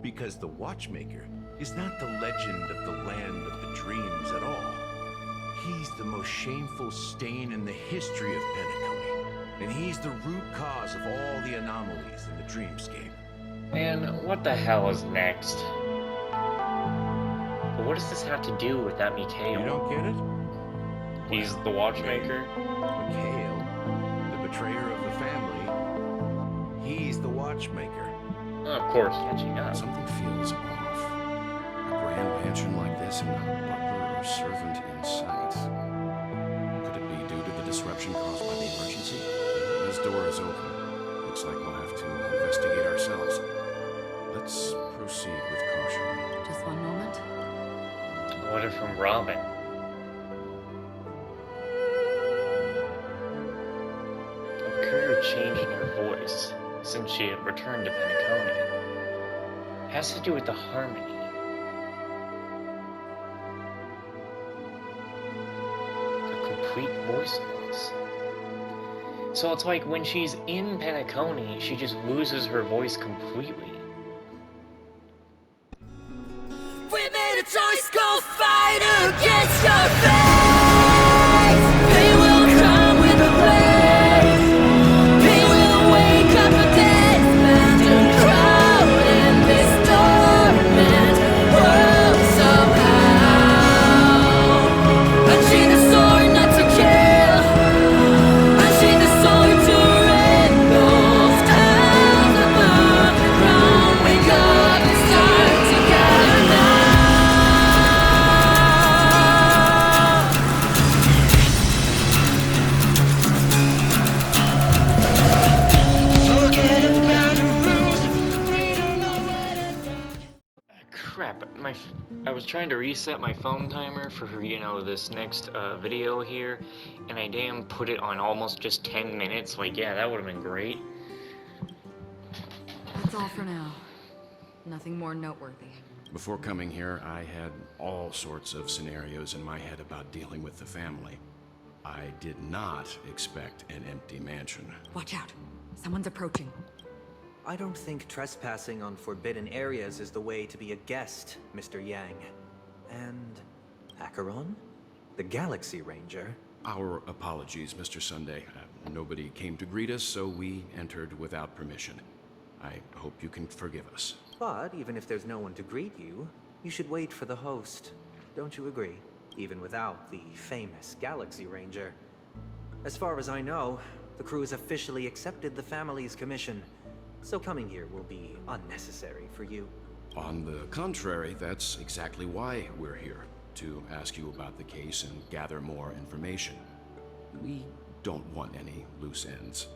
Because the Watchmaker is not the legend of the land of the dreams at all. He's the most shameful stain in the history of Penacony, and he's the root cause of all the anomalies in the dreamscape. And what the hell is next? But what does this have to do with that Mikhail? You don't get it? He's the Watchmaker? Mikhail, the betrayer of the family, he's the Watchmaker. Of course, catching up. Something feels off. A grand mansion like this and not a butler or servant in sight. Could it be due to the disruption caused by the emergency? This door is open. Looks like we'll have to investigate ourselves. Let's proceed with caution. Just one moment. A letter from Robin. A peculiar change in her voice since she had returned to Penacony. Has to do with the harmony. The complete voice loss. So it's like when she's in Penacony, she just loses her voice completely. We made a choice, go fight against your fate. They will come with a blaze. They will wake up a dead man and crowd in this torment world somehow. Unchain the sword not to kill. Unchain the sword to rid those towns above the ground. Wake up and start together now. Crap, I was trying to reset my phone timer for, this next video here, and I damn put it on almost just 10 minutes. Like, yeah, that would have been great. That's all for now. Nothing more noteworthy. Before coming here, I had all sorts of scenarios in my head about dealing with the family. I did not expect an empty mansion. Watch out. Someone's approaching. I don't think trespassing on forbidden areas is the way to be a guest, Mr. Yang. And Acheron? The Galaxy Ranger? Our apologies, Mr. Sunday. Nobody came to greet us, so we entered without permission. I hope you can forgive us. But even if there's no one to greet you, you should wait for the host. Don't you agree? Even without the famous Galaxy Ranger. As far as I know, the crew has officially accepted the family's commission. So coming here will be unnecessary for you. On the contrary, that's exactly why we're here. To ask you about the case and gather more information. We don't want any loose ends.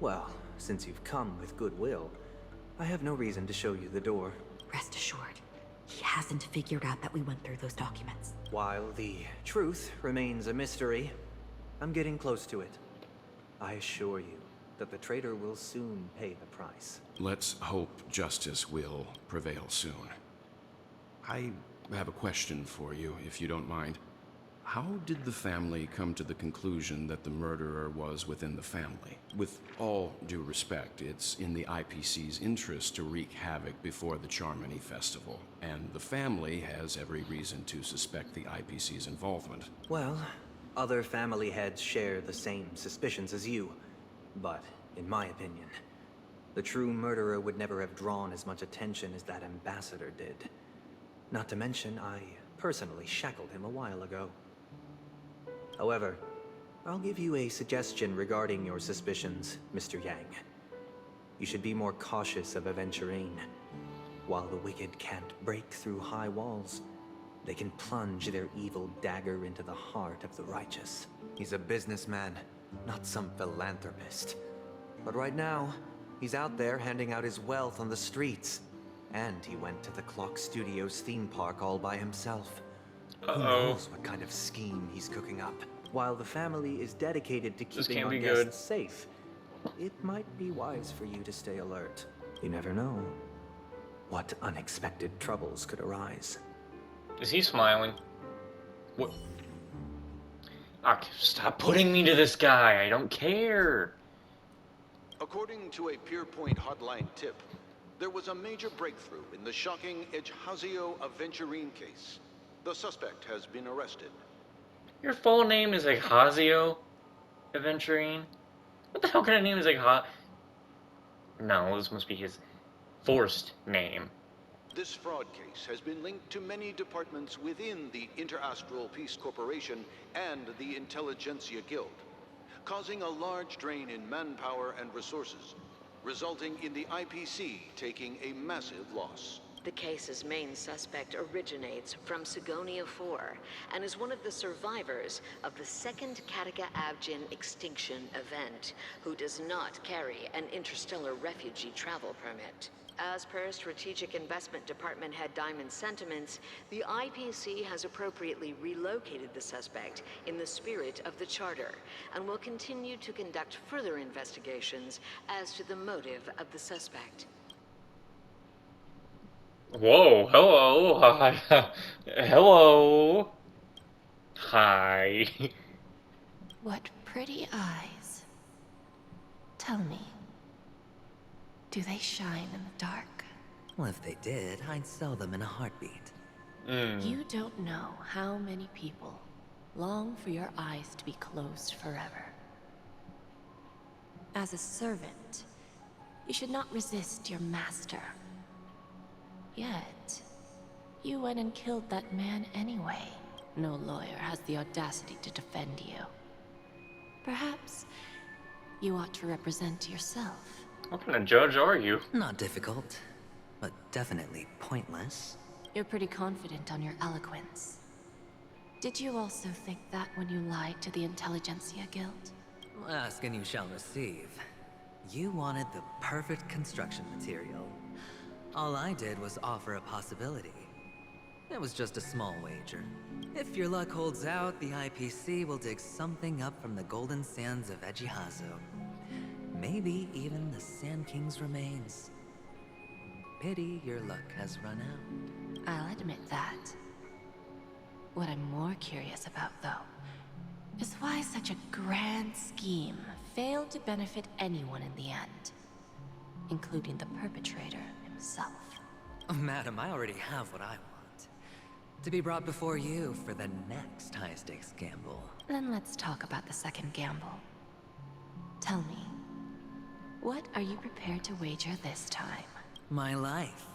Well, since you've come with goodwill, I have no reason to show you the door. Rest assured, he hasn't figured out that we went through those documents. While the truth remains a mystery, I'm getting close to it. I assure you that the traitor will soon pay the price. Let's hope justice will prevail soon. I have a question for you, if you don't mind. How did the family come to the conclusion that the murderer was within the family? With all due respect, it's in the IPC's interest to wreak havoc before the Charmony Festival, and the family has every reason to suspect the IPC's involvement. Well, other family heads share the same suspicions as you. But, in my opinion, the true murderer would never have drawn as much attention as that ambassador did. Not to mention, I personally shackled him a while ago. However, I'll give you a suggestion regarding your suspicions, Mr. Yang. You should be more cautious of Aventurine. While the wicked can't break through high walls, they can plunge their evil dagger into the heart of the righteous. He's a businessman, not some philanthropist. But right now, he's out there handing out his wealth on the streets. And he went to the Clock Studios theme park all by himself. Who knows what kind of scheme he's cooking up? While the family is dedicated to keeping our guests safe, it might be wise for you to stay alert. You never know what unexpected troubles could arise. Is he smiling? What? Okay, stop putting me to this guy. I don't care. According to a Pierpoint hotline tip, There was a major breakthrough in the shocking Ejhazio Aventurine case. The suspect has been arrested. Your full name is like Hazio Aventurine? What the hell kind of name is like No, this must be his forced name. This fraud case has been linked to many departments within the Interastral Peace Corporation and the Intelligentsia Guild, causing a large drain in manpower and resources, resulting in the IPC taking a massive loss. The case's main suspect originates from Sigonia 4 and is one of the survivors of the second Kataka Abjin extinction event, who does not carry an interstellar refugee travel permit. As per Strategic Investment Department Head Diamond's sentiments, the IPC has appropriately relocated the suspect in the spirit of the Charter and will continue to conduct further investigations as to the motive of the suspect. Whoa, hello, hi, hello, hi. What pretty eyes. Tell me, do they shine in the dark? Well, if they did, I'd sell them in a heartbeat. You don't know how many people long for your eyes to be closed forever. As a servant, you should not resist your master. Yet, you went and killed that man anyway. No lawyer has the audacity to defend you. Perhaps you ought to represent yourself. What kind of judge are you? Not difficult, but definitely pointless. You're pretty confident on your eloquence. Did you also think that when you lied to the Intelligentsia Guild? Ask and you shall receive. You wanted the perfect construction material. All I did was offer a possibility. It was just a small wager. If your luck holds out, the IPC will dig something up from the golden sands of Ejihazo. Maybe even the Sand King's remains. Pity your luck has run out. I'll admit that. What I'm more curious about, though, is why such a grand scheme failed to benefit anyone in the end, including the perpetrator himself. Madam, I already have what I want. To be brought before you for the next high-stakes gamble. Then let's talk about the second gamble. Tell me, what are you prepared to wager this time? My life.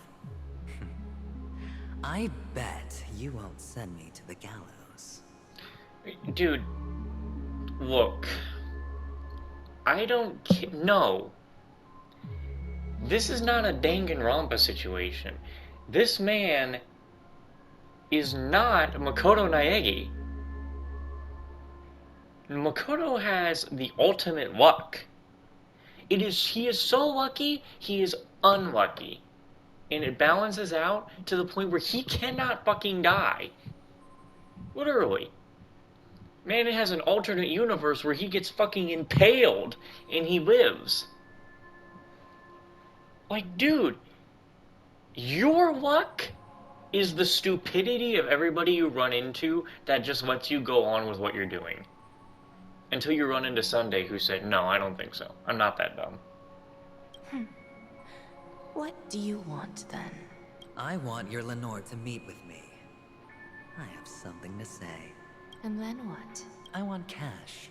I bet you won't send me to the gallows. Dude, look. I don't no. This is not a Danganronpa situation. This man is not Makoto Naegi. Makoto has the ultimate luck. He is so lucky, he is unlucky. And it balances out to the point where he cannot fucking die. Literally. Man has an alternate universe where he gets fucking impaled and he lives. Like, dude, your luck is the stupidity of everybody you run into that just lets you go on with what you're doing. Until you run into Sunday, who said, no, I don't think so. I'm not that dumb. What do you want, then? I want your Lenore to meet with me. I have something to say. And then what? I want cash.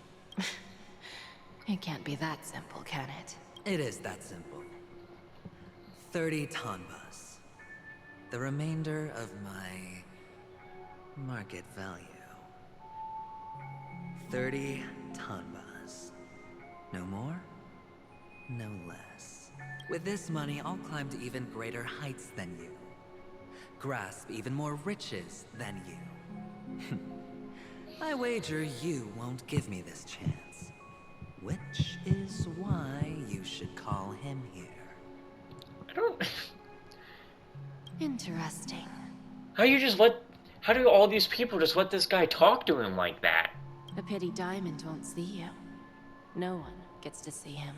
It can't be that simple, can it? It is that simple. 30 tanbas. The remainder of my market value. 30 tanbas. No more, no less. With this money, I'll climb to even greater heights than you. Grasp even more riches than you. I wager you won't give me this chance. Which is why you should call him here. I don't... Interesting. How do all these people just let this guy talk to him like that? A pity Diamond won't see you. No one gets to see him.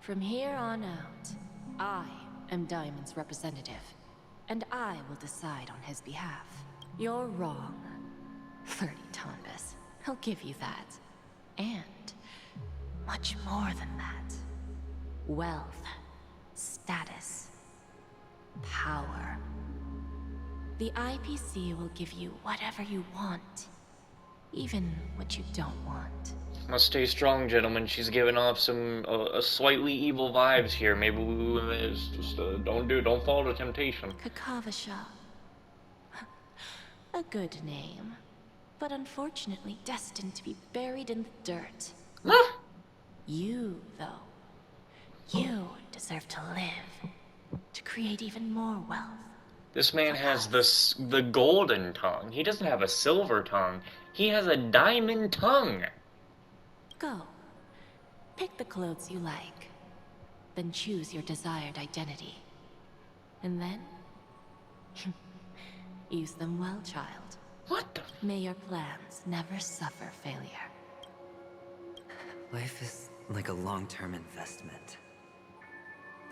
From here on out, I am Diamond's representative, and I will decide on his behalf. You're wrong. 30 tanbas. He'll give you that. And much more than that. Wealth. status, power. The IPC will give you whatever you want, even what you don't want. Must stay strong, gentlemen. She's giving off some slightly evil vibes here. Maybe just don't fall to temptation. Kakavasha. A good name, but unfortunately destined to be buried in the dirt. You, though, you deserve to live, to create even more wealth. This man has the golden tongue. He doesn't have a silver tongue. He has a diamond tongue. Go. Pick the clothes you like. Then choose your desired identity. And then... use them well, child. What the... May your plans never suffer failure. Life is like a long-term investment.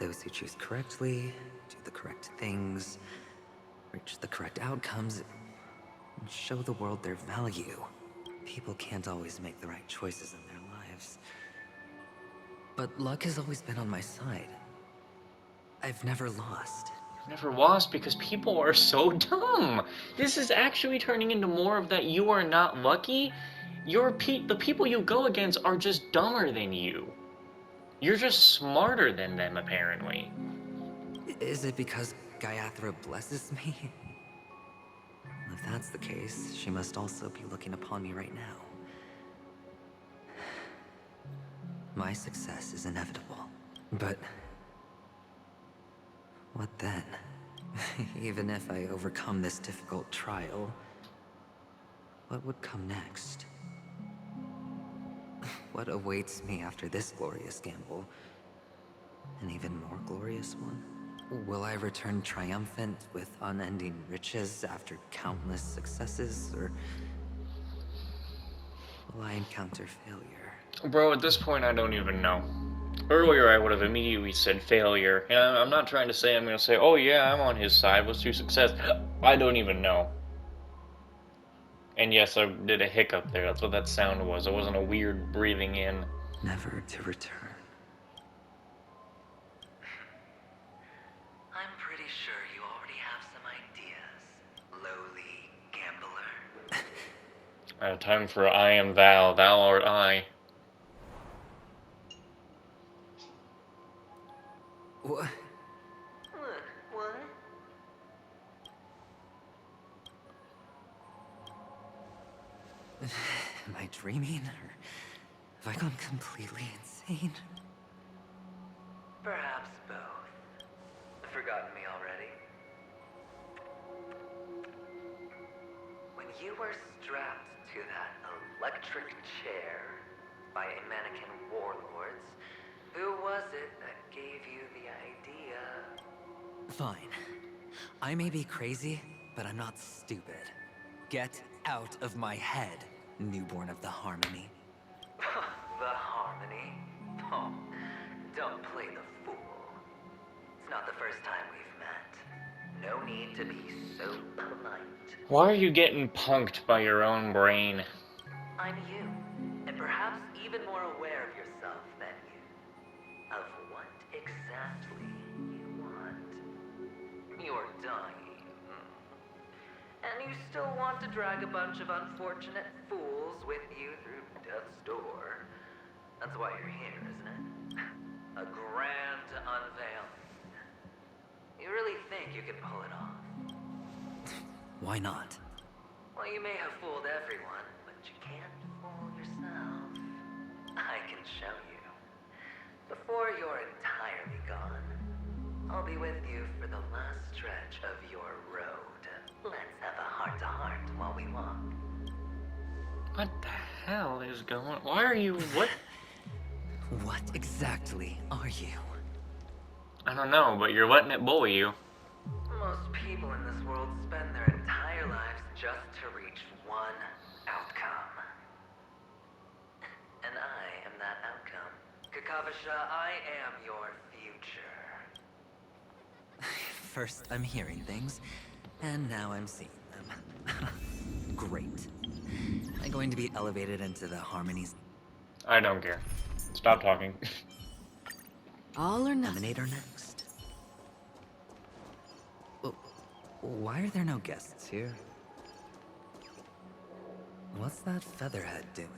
Those who choose correctly, do the correct things, reach the correct outcomes, and show the world their value. People can't always make the right choices in their lives. But luck has always been on my side. I've never lost. Never lost because people are so dumb. This is actually turning into more of that you are not lucky. The people you go against are just dumber than you. You're just smarter than them, apparently. Is it because Gayathra blesses me? If that's the case, she must also be looking upon me right now. My success is inevitable. But... what then? Even if I overcome this difficult trial, what would come next? What awaits me after this glorious gamble? An even more glorious one? Will I return triumphant with unending riches after countless successes, or will I encounter failure? Bro, at this point, I don't even know. Earlier, I would have immediately said failure. And I'm not trying to say I'm going to say, oh yeah, I'm on his side. Let's do success. I don't even know. And yes, I did a hiccup there. That's what that sound was. It wasn't a weird breathing in. Never to return. I'm pretty sure you already have some ideas, lowly gambler. Time for I am thou, thou art I. What? What? Am I dreaming, or have I gone completely insane? Perhaps both. Forgotten me already? When you were strapped to that electric chair by a mannequin warlords, who was it that gave you the idea? Fine. I may be crazy, but I'm not stupid. Get out of my head, newborn of the Harmony. The Harmony? Oh, don't play the fool. It's not the first time we've met. No need to be so polite. Why are you getting punked by your own brain? I'm you, and perhaps even more aware of yourself than you. Of what exactly you want. You're dying. And you still want to drag a bunch of unfortunate fools with you through death's door. That's why you're here, isn't it? A grand unveiling. You really think you can pull it off? Why not? Well, you may have fooled everyone, but you can't fool yourself. I can show you. Before you're entirely gone, I'll be with you for the last stretch of your road. Let's have a heart-to-heart while we walk. What the hell is going on? Why are you... What? What exactly are you? I don't know, but you're letting it bully you. Most people in this world spend their entire lives just to reach one outcome. And I am that outcome. Kakavasha, I am your future. First, I'm hearing things, and now I'm seeing them. Great. I'm going to be elevated into the Harmonies. I don't care. Stop talking. All or nominator next. Why are there no guests here? What's that featherhead doing?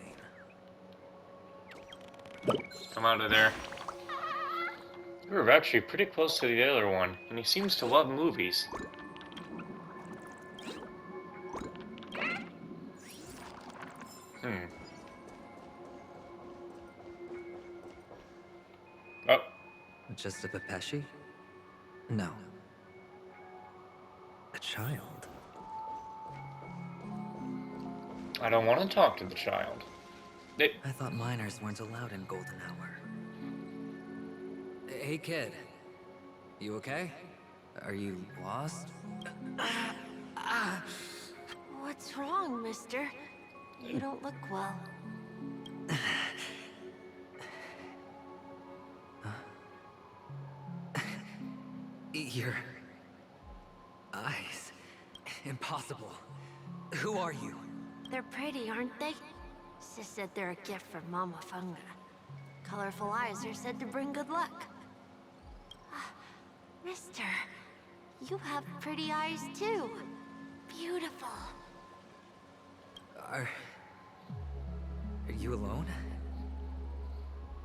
Come out of there. We're actually pretty close to the other one, and he seems to love movies. Oh. Just a Pepeshi? No. A child. I don't want to talk to the child. I thought minors weren't allowed in Golden Hour. Hey, kid. You okay? Are you lost? What's wrong, mister? You don't look well. Your eyes. Impossible. Who are you? They're pretty, aren't they? Sis said they're a gift from Mama Funga. Colorful eyes are said to bring good luck. Mister, you have pretty eyes too. Beautiful. Are you alone?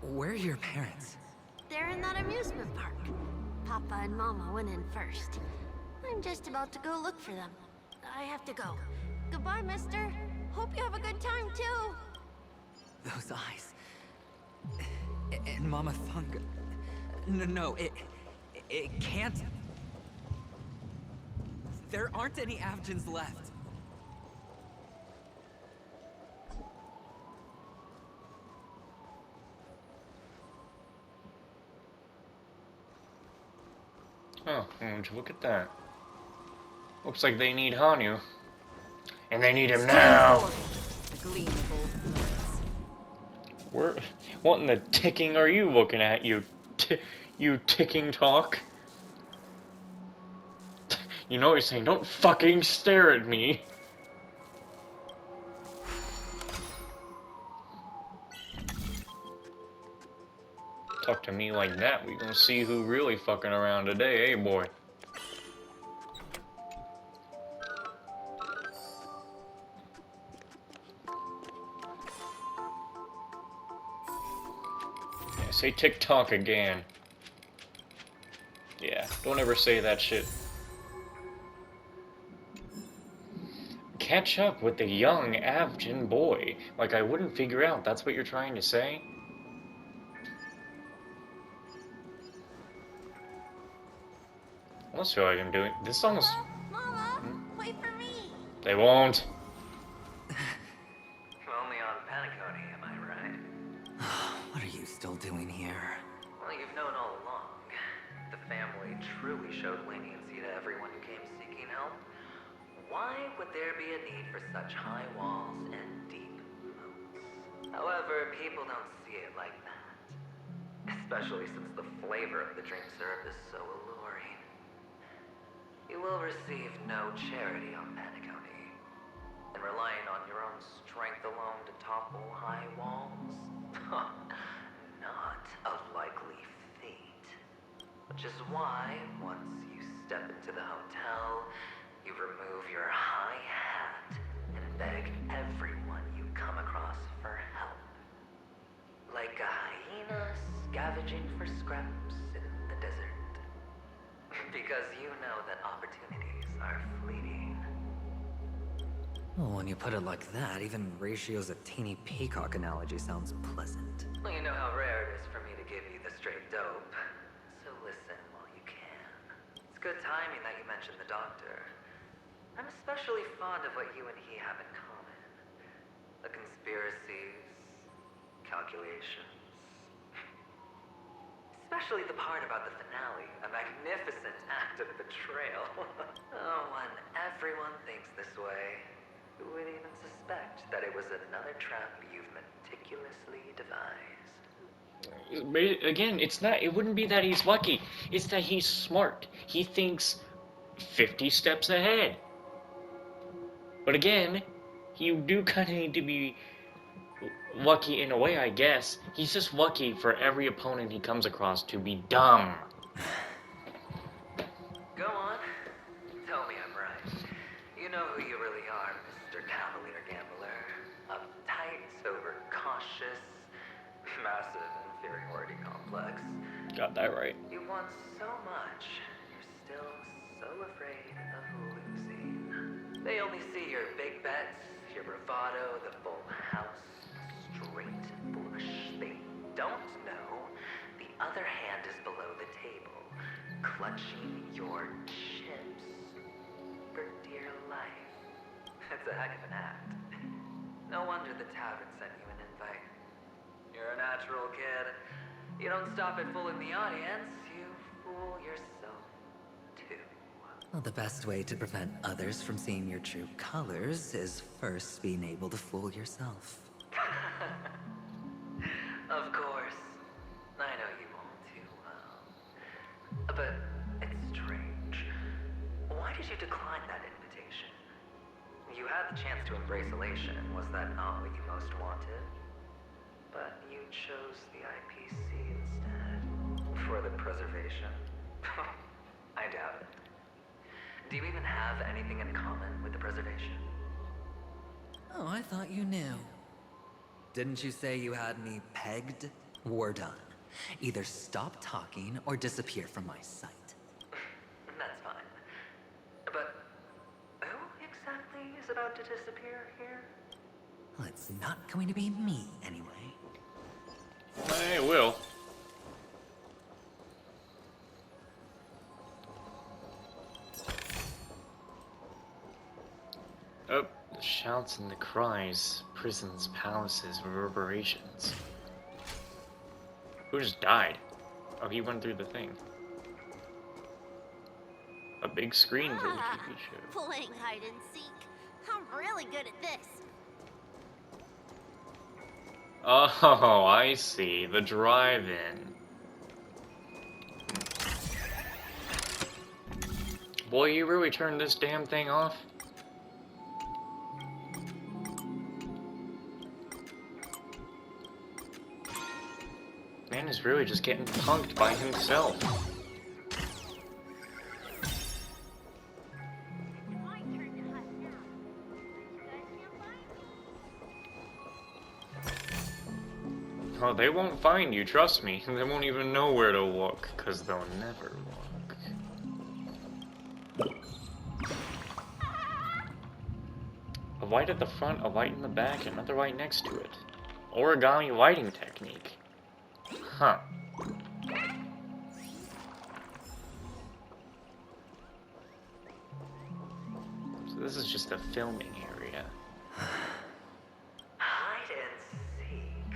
Where are your parents? They're in that amusement park. Papa and Mama went in first. I'm just about to go look for them. I have to go. Goodbye, mister. Hope you have a good time, too. Those eyes. And Mama Funga. No, it can't. There aren't any Avgens left. Oh, would you look at that? Looks like they need Hanyu. And they need him now! What in the ticking are you looking at, you ticking talk? You know what he's saying, don't fucking stare at me! Talk to me like that, we gonna see who really fucking around today, eh, boy? Yeah, say TikTok again. Yeah, don't ever say that shit. Catch up with the young Avgen boy. Like I wouldn't figure out that's what you're trying to say? Let's feel like I'm doing. This song's. Mama, wait for me. They won't. Only on Paniconi, am I right? What are you still doing here? Well, you've known all along. The family truly showed leniency to everyone who came seeking help. Why would there be a need for such high walls and deep moats? However, people don't see it like that. Especially since the flavor of the dream syrup is so alluring. You will receive no charity on Paniconi. And relying on your own strength alone to topple high walls? Not a likely fate. Which is why, once you step into the hotel, you remove your high hat and beg everyone you come across for help. Like a hyena scavenging for scraps in the desert. Because you know that opportunities are fleeting. Well, when you put it like that, even Ratio's a teeny peacock analogy sounds pleasant. Well, you know how rare it is for me to give you the straight dope. So listen while you can. It's good timing that you mentioned the doctor. I'm especially fond of what you and he have in common. The conspiracies, calculations. Especially the part about the finale, a magnificent act of betrayal. Oh, when everyone thinks this way, who would even suspect that it was another trap you've meticulously devised? Again, it's not. It wouldn't be that he's lucky. It's that he's smart. He thinks 50 steps ahead. But again, you do kind of need to be lucky in a way, I guess. He's just lucky for every opponent he comes across to be dumb. Go on. Tell me I'm massive inferiority complex. Got that right. You want so much, you're still so afraid of losing. They only see your big bets, your bravado, the full house, straight flush. They don't know the other hand is below the table, clutching your chips for dear life. It's a heck of an act. No wonder the tavern sent you an invite. You're a natural kid. You don't stop at fooling the audience, you fool yourself too. Well, the best way to prevent others from seeing your true colors is first being able to fool yourself. Of course. I know you won't too well. But it's strange. Why did you decline that invitation? You had the chance to embrace elation. Was that not what you most wanted? But you chose the IPC instead. For the preservation? I doubt it. Do you even have anything in common with the preservation? Oh, I thought you knew. Didn't you say you had me pegged? We're done. Either stop talking or disappear from my sight. That's fine. But who exactly is about to disappear here? Well, it's not going to be me, anyway. I will. Oh, the shouts and the cries, prisons, palaces, reverberations. Who just died? Oh, he went through the thing. A big screen for the TV show. Playing hide and seek. I'm really good at this. Oh, I see. The drive-in. Boy, you really turned this damn thing off? Man is really just getting punked by himself. Oh, they won't find you, trust me. They won't even know where to look, because they'll never look. A light at the front, a light in the back, another light next to it. Origami lighting technique. Huh. So this is just a filming area. Hide and seek.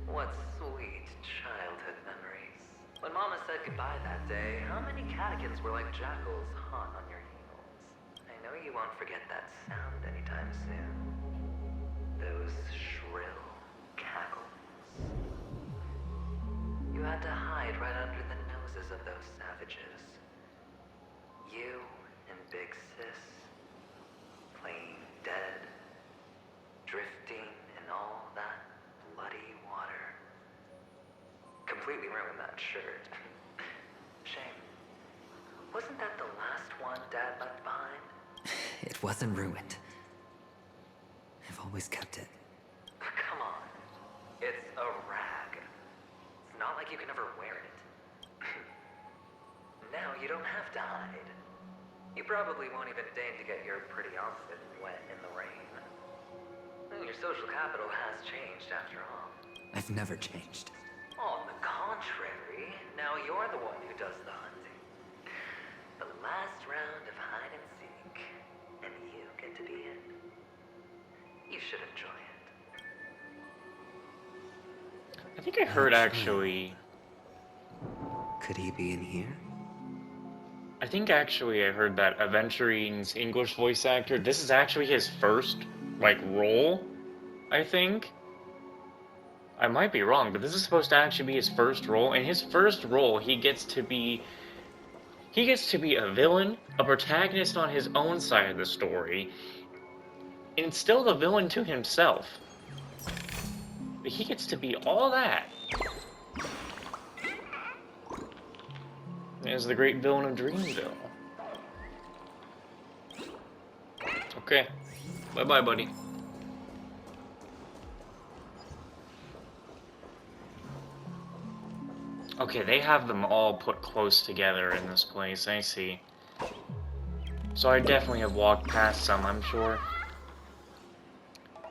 What sweet childhood memories. When Mama said goodbye that day, how many catechins were like jackals hot on your heels? I know you won't forget that sound anytime soon. Those shrill cackles. You had to hide right under the noses of those savages. You and Big Sis, playing dead, drifting in all that bloody water. Completely ruined that shirt. Shame. Wasn't that the last one Dad left behind? It wasn't ruined. I've always kept it. Come on. It's a rag. It's not like you can ever wear it. Now you don't have to hide. You probably won't even deign to get your pretty outfit wet in the rain. Your social capital has changed after all. I've never changed. On the contrary, now you're the one who does the hunting. The last round of hide and seek, and you get to be it. You should enjoy it. I think I heard actually... Could he be in here? I think actually I heard that Aventurine's English voice actor, this is actually his first, like, role, I think. I might be wrong, but this is supposed to actually be his first role. In his first role, he gets to be a villain, a protagonist on his own side of the story, and still the villain to himself. But he gets to be all that. As the great villain of Dreamville. Okay. Bye-bye, buddy. Okay, they have them all put close together in this place, I see. So I definitely have walked past some, I'm sure.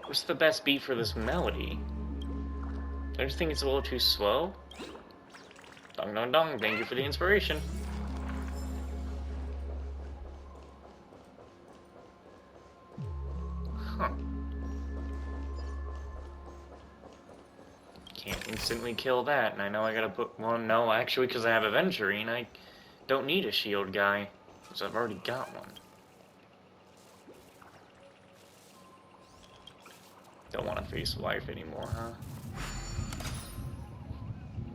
What's the best beat for this melody? I just think it's a little too slow. Dong dong dong, thank you for the inspiration. Huh. Can't instantly kill that, and I know I gotta put... Well, no, actually, because I have Aventurine, I don't need a shield guy, because I've already got one. Don't want to face life anymore, huh?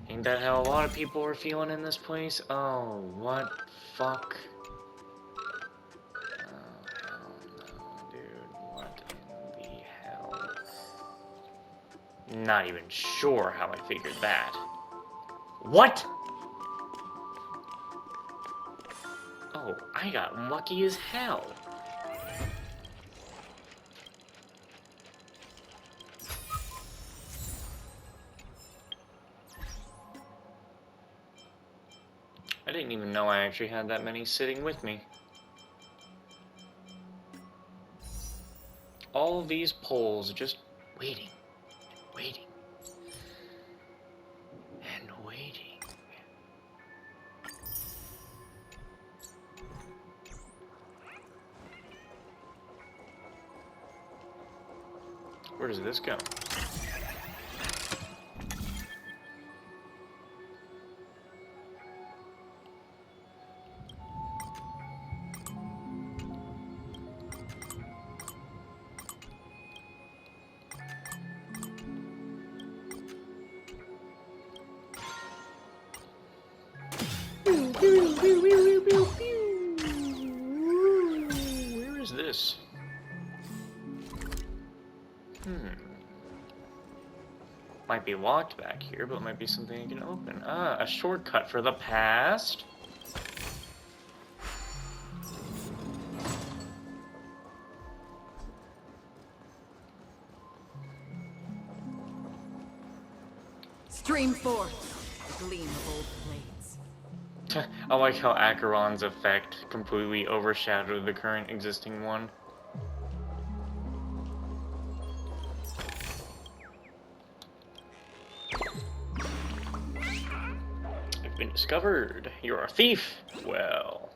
Ain't that how a lot of people are feeling in this place? Oh, what fuck? Oh, hell no, dude. What in the hell? Not even sure how I figured that. What? Oh, I got lucky as hell. I didn't even know I actually had that many sitting with me. All these poles just waiting, waiting, and waiting. Where does this go? Where is this? Might be locked back here, but might be something I can open. Ah, a shortcut for the past. Stream forth the gleam of old blades. I like how Acheron's effect completely overshadowed the current existing one. I've been discovered. You're a thief. Well.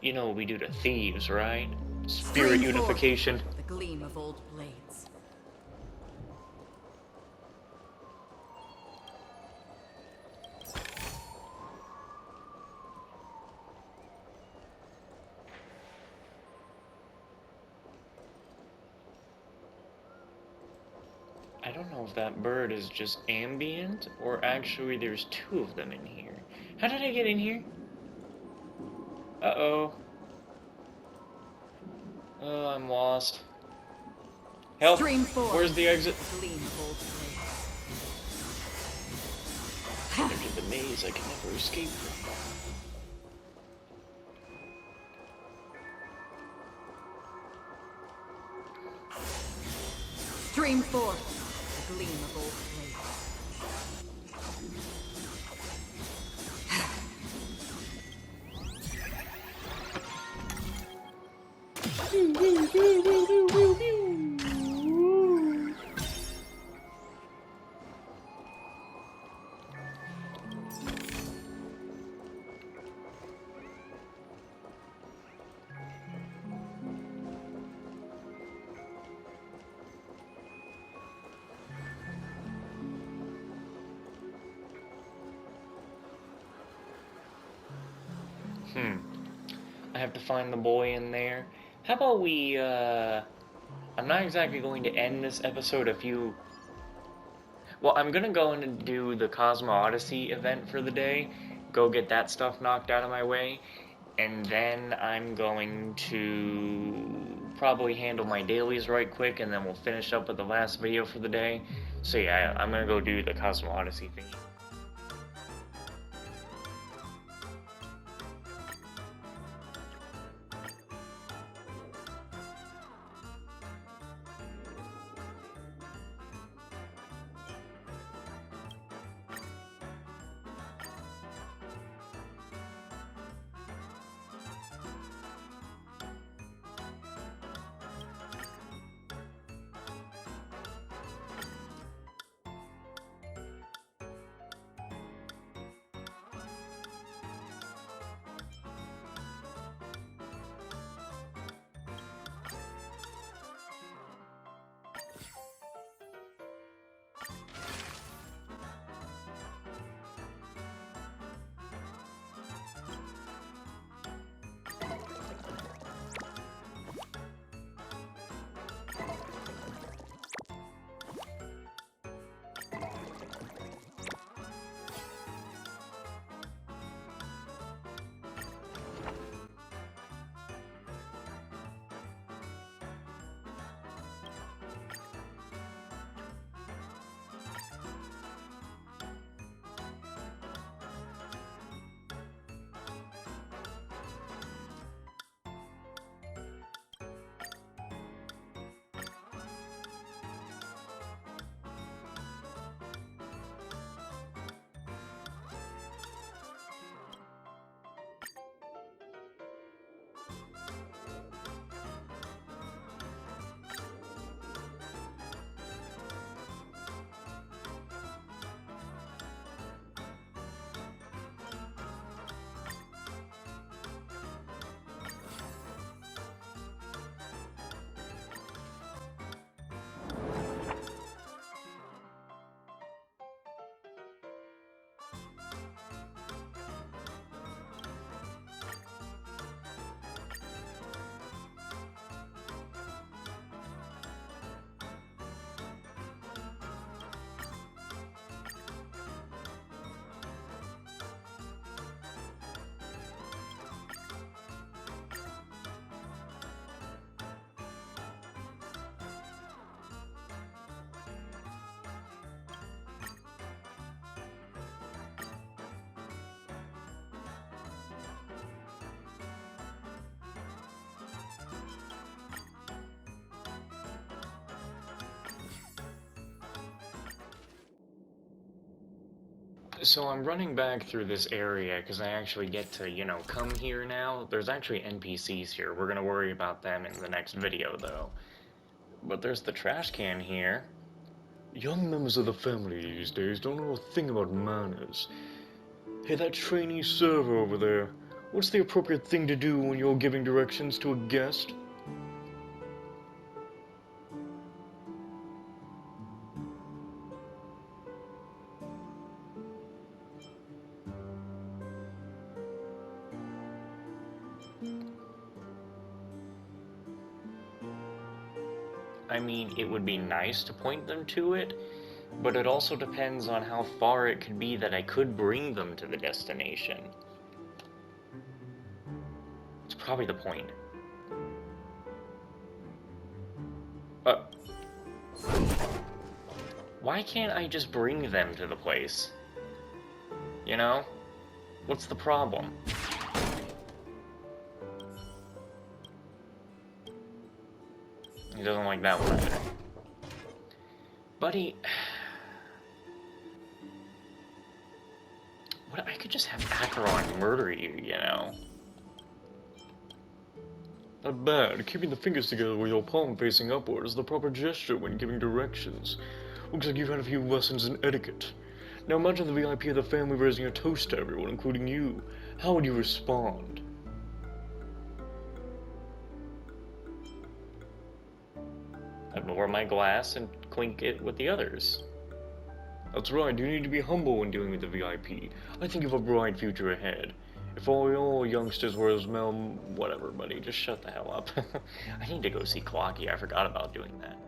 You know what we do to thieves, right? Spirit unification. The gleam of old blades. I don't know if that bird is just ambient or actually there's two of them in here. How did I get in here? Uh-oh. Oh, I'm lost. Help! Where's the exit? There's the maze I can never escape from. Stream forth the gleam of old blades. I have to find the boy in there. How about we, I'm not exactly going to end this episode Well, I'm gonna go in and do the Cosmo Odyssey event for the day, go get that stuff knocked out of my way, and then I'm going to probably handle my dailies right quick, and then we'll finish up with the last video for the day. So yeah, I'm gonna go do the Cosmo Odyssey thing. So I'm running back through this area because I actually get to, you know, come here now. There's actually NPCs here. We're gonna worry about them in the next video, though. But there's the trash can here. Young members of the family these days don't know a thing about manners. Hey, that trainee server over there, what's the appropriate thing to do when you're giving directions to a guest? I mean, it would be nice to point them to it, but it also depends on how far it could be that I could bring them to the destination. It's probably the point. Why can't I just bring them to the place? You know? What's the problem? He doesn't like that one either. Buddy... What, I could just have Acheron murder you, you know? Not bad. Keeping the fingers together with your palm facing upward is the proper gesture when giving directions. Looks like you've had a few lessons in etiquette. Now imagine the VIP of the family raising a toast to everyone, including you. How would you respond? I'd lower my glass and clink it with the others. That's right, you need to be humble when dealing with the VIP. I think you have a bright future ahead. If all youngsters were as whatever, buddy, just shut the hell up. I need to go see Clocky, I forgot about doing that.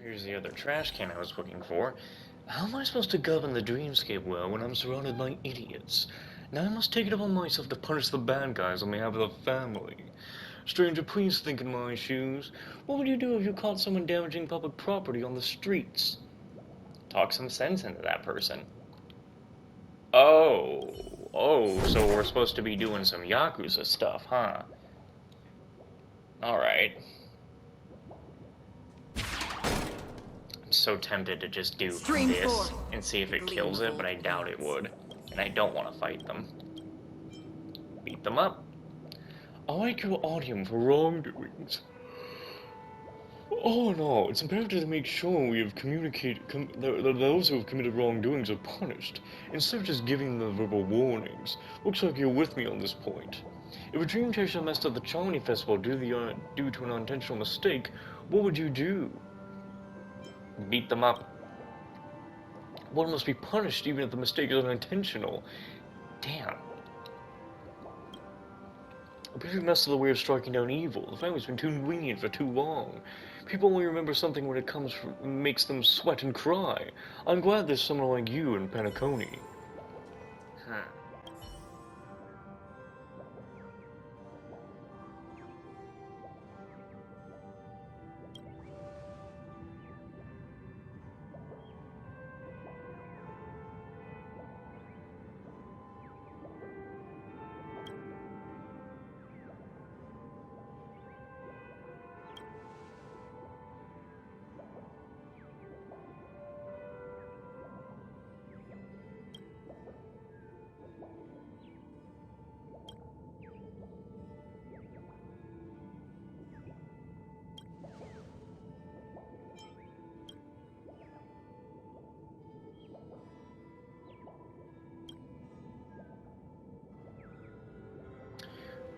Here's the other trash can I was looking for. How am I supposed to govern the dreamscape well when I'm surrounded by idiots? Now I must take it upon myself to punish the bad guys on behalf of the family. Stranger, please think in my shoes. What would you do if you caught someone damaging public property on the streets? Talk some sense into that person. Oh, so we're supposed to be doing some Yakuza stuff, huh? Alright. I'm so tempted to just do this and see if it kills it, but I doubt it would. And I don't want to fight them. Beat them up. I like your audium for wrongdoings. Oh no, it's imperative to make sure we have that those who have committed wrongdoings are punished, instead of just giving them verbal warnings. Looks like you're with me on this point. If a dream chaser messed up the Charmony Festival due to an unintentional mistake, what would you do? Beat them up. One must be punished even if the mistake is unintentional. Damn. A pretty mess of the way of striking down evil. The family's been too lenient for too long. People only remember something when it makes them sweat and cry. I'm glad there's someone like you in Penacony.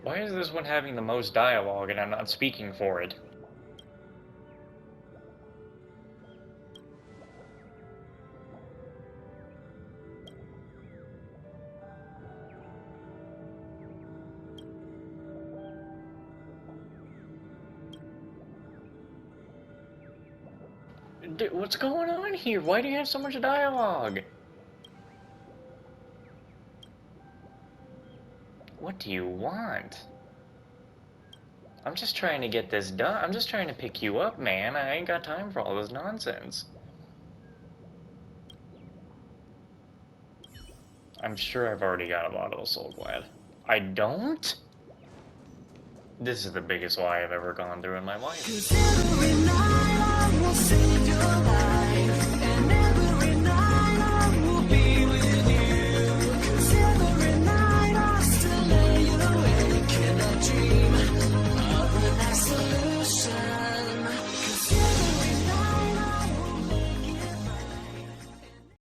Why is this one having the most dialogue and I'm not speaking for it? Dude, what's going on here? Why do you have so much dialogue? What do you want? I'm just trying to get this done. I'm just trying to pick you up, man. I ain't got time for all this nonsense. I'm sure I've already got a bottle of Soul Glad. I don't? This is the biggest lie I've ever gone through in my life. 'Cause every night I will sing your life.